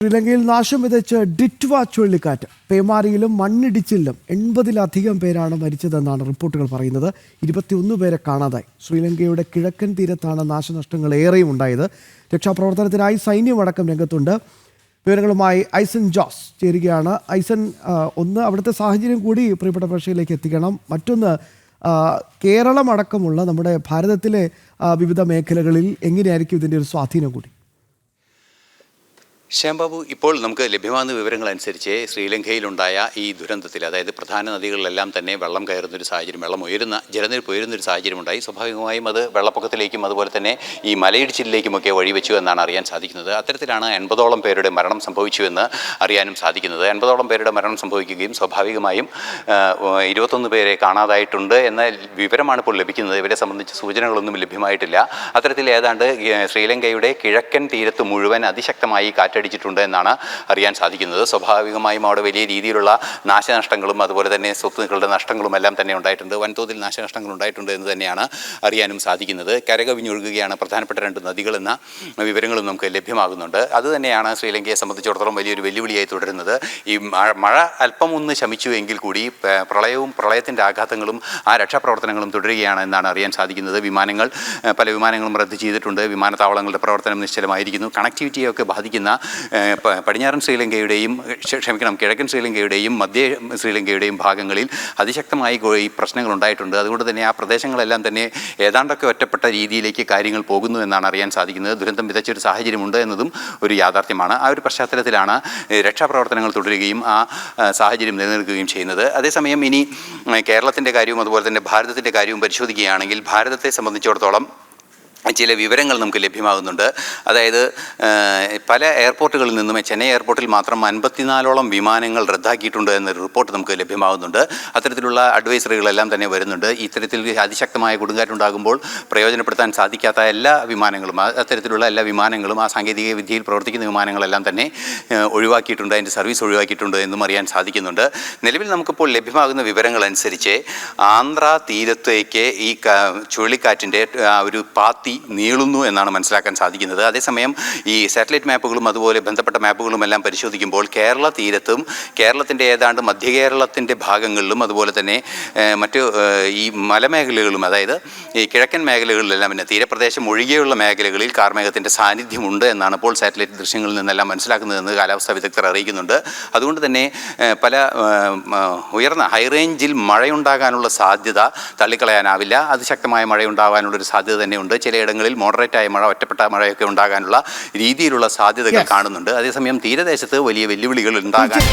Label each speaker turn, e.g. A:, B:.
A: ശ്രീലങ്കയിൽ നാശം വിതച്ച് ഡിറ്റ്വ ചുഴലിക്കാറ്റ്. പേമാരിയിലും മണ്ണിടിച്ചിലും 80-ലധികം പേരാണ് മരിച്ചതെന്നാണ് റിപ്പോർട്ടുകൾ പറയുന്നത്. 21 പേരെ കാണാതായി. ശ്രീലങ്കയുടെ കിഴക്കൻ തീരത്താണ് നാശനഷ്ടങ്ങൾ ഏറെയും ഉണ്ടായത്. രക്ഷാപ്രവർത്തനത്തിനായി സൈന്യമടക്കം രംഗത്തുണ്ട്. വിവരങ്ങളുമായി ഐസൻ ജോസ് ചേരുകയാണ്. ഐസൻ, ഒന്ന് അവിടുത്തെ സാഹചര്യം കൂടി പ്രിയപ്പെട്ട പ്രേക്ഷകരിലേക്ക് എത്തിക്കണം. മറ്റൊന്ന്, കേരളം അടക്കമുള്ള നമ്മുടെ ഭാരതത്തിലെ വിവിധ മേഖലകളിൽ എങ്ങനെയായിരിക്കും ഇതിൻ്റെ ഒരു സ്വാധീനം കൂടി?
B: ശ്യാംബാബു, ഇപ്പോൾ നമുക്ക് ലഭ്യമാകുന്ന വിവരങ്ങളനുസരിച്ച് ശ്രീലങ്കയിലുണ്ടായ ഈ ദുരന്തത്തിൽ, അതായത് പ്രധാന നദികളിലെല്ലാം തന്നെ വെള്ളം കയറുന്നൊരു സാഹചര്യം, ജലനിരപ്പ് ഉയരുന്നൊരു സാഹചര്യം ഉണ്ടായി. സ്വാഭാവികമായും അത് വെള്ളപ്പൊക്കത്തിലേക്കും അതുപോലെ തന്നെ ഈ മലയിടിച്ചിലേക്കുമൊക്കെ വഴിവെച്ചു എന്നാണ് അറിയാൻ സാധിക്കുന്നത്. അത്തരത്തിലാണ് 80ഓളം പേരുടെ മരണം സംഭവിച്ചുവെന്ന് അറിയാനും സാധിക്കുന്നത്. 80ഓളം പേരുടെ മരണം സംഭവിക്കുകയും സ്വാഭാവികമായും 21 പേരെ കാണാതായിട്ടുണ്ട് എന്ന വിവരമാണ് ഇപ്പോൾ ലഭിക്കുന്നത്. ഇവരെ സംബന്ധിച്ച് സൂചനകളൊന്നും ലഭ്യമായിട്ടില്ല. അത്തരത്തിൽ ഏതാണ്ട് ശ്രീലങ്കയുടെ കിഴക്കൻ തീരത്ത് മുഴുവൻ അതിശക്തമായി കാറ്റടിച്ചിട്ടുണ്ട് എന്നാണ് അറിയാൻ സാധിക്കുന്നത്. സ്വാഭാവികമായും അവിടെ വലിയ രീതിയിലുള്ള നാശനഷ്ടങ്ങളും അതുപോലെ തന്നെ സ്വത്തുക്കളുടെ നഷ്ടങ്ങളും എല്ലാം തന്നെ ഉണ്ടായിട്ടുണ്ട്. വൻതോതിൽ നാശനഷ്ടങ്ങൾ ഉണ്ടായിട്ടുണ്ട് എന്ന് തന്നെയാണ് അറിയാനും സാധിക്കുന്നത്. കരകവിഞ്ഞൊഴുകുകയാണ് പ്രധാനപ്പെട്ട 2 നദികളെന്ന വിവരങ്ങളും നമുക്ക് ലഭ്യമാകുന്നുണ്ട്. അതുതന്നെയാണ് ശ്രീലങ്കയെ സംബന്ധിച്ചിടത്തോളം വലിയൊരു വെല്ലുവിളിയായി തുടരുന്നത്. ഈ മഴ അല്പം ഒന്ന് ശമിച്ചു എങ്കിൽ കൂടി പ്രളയത്തിൻ്റെ ആഘാതങ്ങളും ആ രക്ഷാപ്രവർത്തനങ്ങളും തുടരുകയാണ് എന്നാണ് അറിയാൻ സാധിക്കുന്നത്. പല വിമാനങ്ങളും റദ്ദ് ചെയ്തിട്ടുണ്ട്. വിമാനത്താവളങ്ങളുടെ പ്രവർത്തനം നിശ്ചലമായിരിക്കുന്നു. കണക്ടിവിറ്റിയൊക്കെ ബാധിക്കുന്ന പടിഞ്ഞാറൻ ശ്രീലങ്കയുടെയും കിഴക്കൻ ശ്രീലങ്കയുടെയും മധ്യ ശ്രീലങ്കയുടെയും ഭാഗങ്ങളിൽ അതിശക്തമായി ഈ പ്രശ്നങ്ങൾ ഉണ്ടായിട്ടുണ്ട്. അതുകൊണ്ട് തന്നെ ആ പ്രദേശങ്ങളെല്ലാം തന്നെ ഏതാണ്ടൊക്കെ ഒറ്റപ്പെട്ട രീതിയിലേക്ക് കാര്യങ്ങൾ പോകുന്നു എന്നാണ് അറിയാൻ സാധിക്കുന്നത്. ദുരന്തം വിതച്ചൊരു സാഹചര്യമുണ്ട് എന്നതും ഒരു യാഥാർത്ഥ്യമാണ്. ആ ഒരു പശ്ചാത്തലത്തിലാണ് രക്ഷാപ്രവർത്തനങ്ങൾ തുടരുകയും ആ സാഹചര്യം നിലനിൽക്കുകയും ചെയ്യുന്നത്. അതേസമയം ഇനി കേരളത്തിൻ്റെ കാര്യവും അതുപോലെ തന്നെ ഭാരതത്തിൻ്റെ കാര്യവും പരിശോധിക്കുകയാണെങ്കിൽ ഭാരതത്തെ സംബന്ധിച്ചിടത്തോളം ചില വിവരങ്ങൾ നമുക്ക് ലഭ്യമാകുന്നുണ്ട്. അതായത് പല എയർപോർട്ടുകളിൽ നിന്നും ചെന്നൈ എയർപോർട്ടിൽ മാത്രം 54ഓളം വിമാനങ്ങൾ റദ്ദാക്കിയിട്ടുണ്ട് എന്നൊരു റിപ്പോർട്ട് നമുക്ക് ലഭ്യമാകുന്നുണ്ട്. അത്തരത്തിലുള്ള അഡ്വൈസറികളെല്ലാം തന്നെ വരുന്നുണ്ട്. ഇത്തരത്തിൽ അതിശക്തമായ കൊടുങ്കാറ്റുണ്ടാകുമ്പോൾ പ്രയോജനപ്പെടുത്താൻ സാധിക്കാത്ത അത്തരത്തിലുള്ള എല്ലാ വിമാനങ്ങളും ആ സാങ്കേതിക വിദ്യയിൽ പ്രവർത്തിക്കുന്ന വിമാനങ്ങളെല്ലാം തന്നെ ഒഴിവാക്കിയിട്ടുണ്ട്, അതിൻ്റെ സർവീസ് ഒഴിവാക്കിയിട്ടുണ്ട് എന്നും അറിയാൻ സാധിക്കുന്നുണ്ട്. നിലവിൽ നമുക്കിപ്പോൾ ലഭ്യമാകുന്ന വിവരങ്ങൾ അനുസരിച്ച് ആന്ധ്ര തീരത്തേക്ക് ഈ ചുഴലിക്കാറ്റിൻ്റെ ഒരു പാത്തി നീളുന്നു എന്നാണ് മനസ്സിലാക്കാൻ സാധിക്കുന്നത്. അതേസമയം ഈ സാറ്റലൈറ്റ് മാപ്പുകളും അതുപോലെ ബന്ധപ്പെട്ട മാപ്പുകളും എല്ലാം പരിശോധിക്കുമ്പോൾ കേരള തീരത്തും കേരളത്തിൻ്റെ ഏതാണ്ട് മധ്യ കേരളത്തിൻ്റെ ഭാഗങ്ങളിലും അതുപോലെ തന്നെ മറ്റ് ഈ മലമേഖലകളും, അതായത് ഈ കിഴക്കൻ മേഖലകളിലെല്ലാം പിന്നെ തീരപ്രദേശം ഒഴികെയുള്ള മേഖലകളിൽ കാർമേഘത്തിൻ്റെ സാന്നിധ്യമുണ്ട് എന്നാണ് ഇപ്പോൾ സാറ്റലൈറ്റ് ദൃശ്യങ്ങളിൽ നിന്നെല്ലാം മനസ്സിലാക്കുന്നതെന്ന് കാലാവസ്ഥാ വിദഗ്ധർ അറിയിക്കുന്നുണ്ട്. അതുകൊണ്ട് തന്നെ പല ഉയർന്ന ഹൈറേഞ്ചിൽ മഴയുണ്ടാകാനുള്ള സാധ്യത തള്ളിക്കളയാനാവില്ല. അതിശക്തമായ മഴയുണ്ടാകാനുള്ളൊരു സാധ്യത തന്നെയുണ്ട്. ചിലയിടങ്ങളിൽ മോഡറേറ്റായ മഴ, ഒറ്റപ്പെട്ട മഴയൊക്കെ ഉണ്ടാകാനുള്ള രീതിയിലുള്ള സാധ്യതകൾ കാണുന്നുണ്ട്. അതേസമയം തീരദേശത്ത് വലിയ വെല്ലുവിളികൾ ഉണ്ടാകാൻ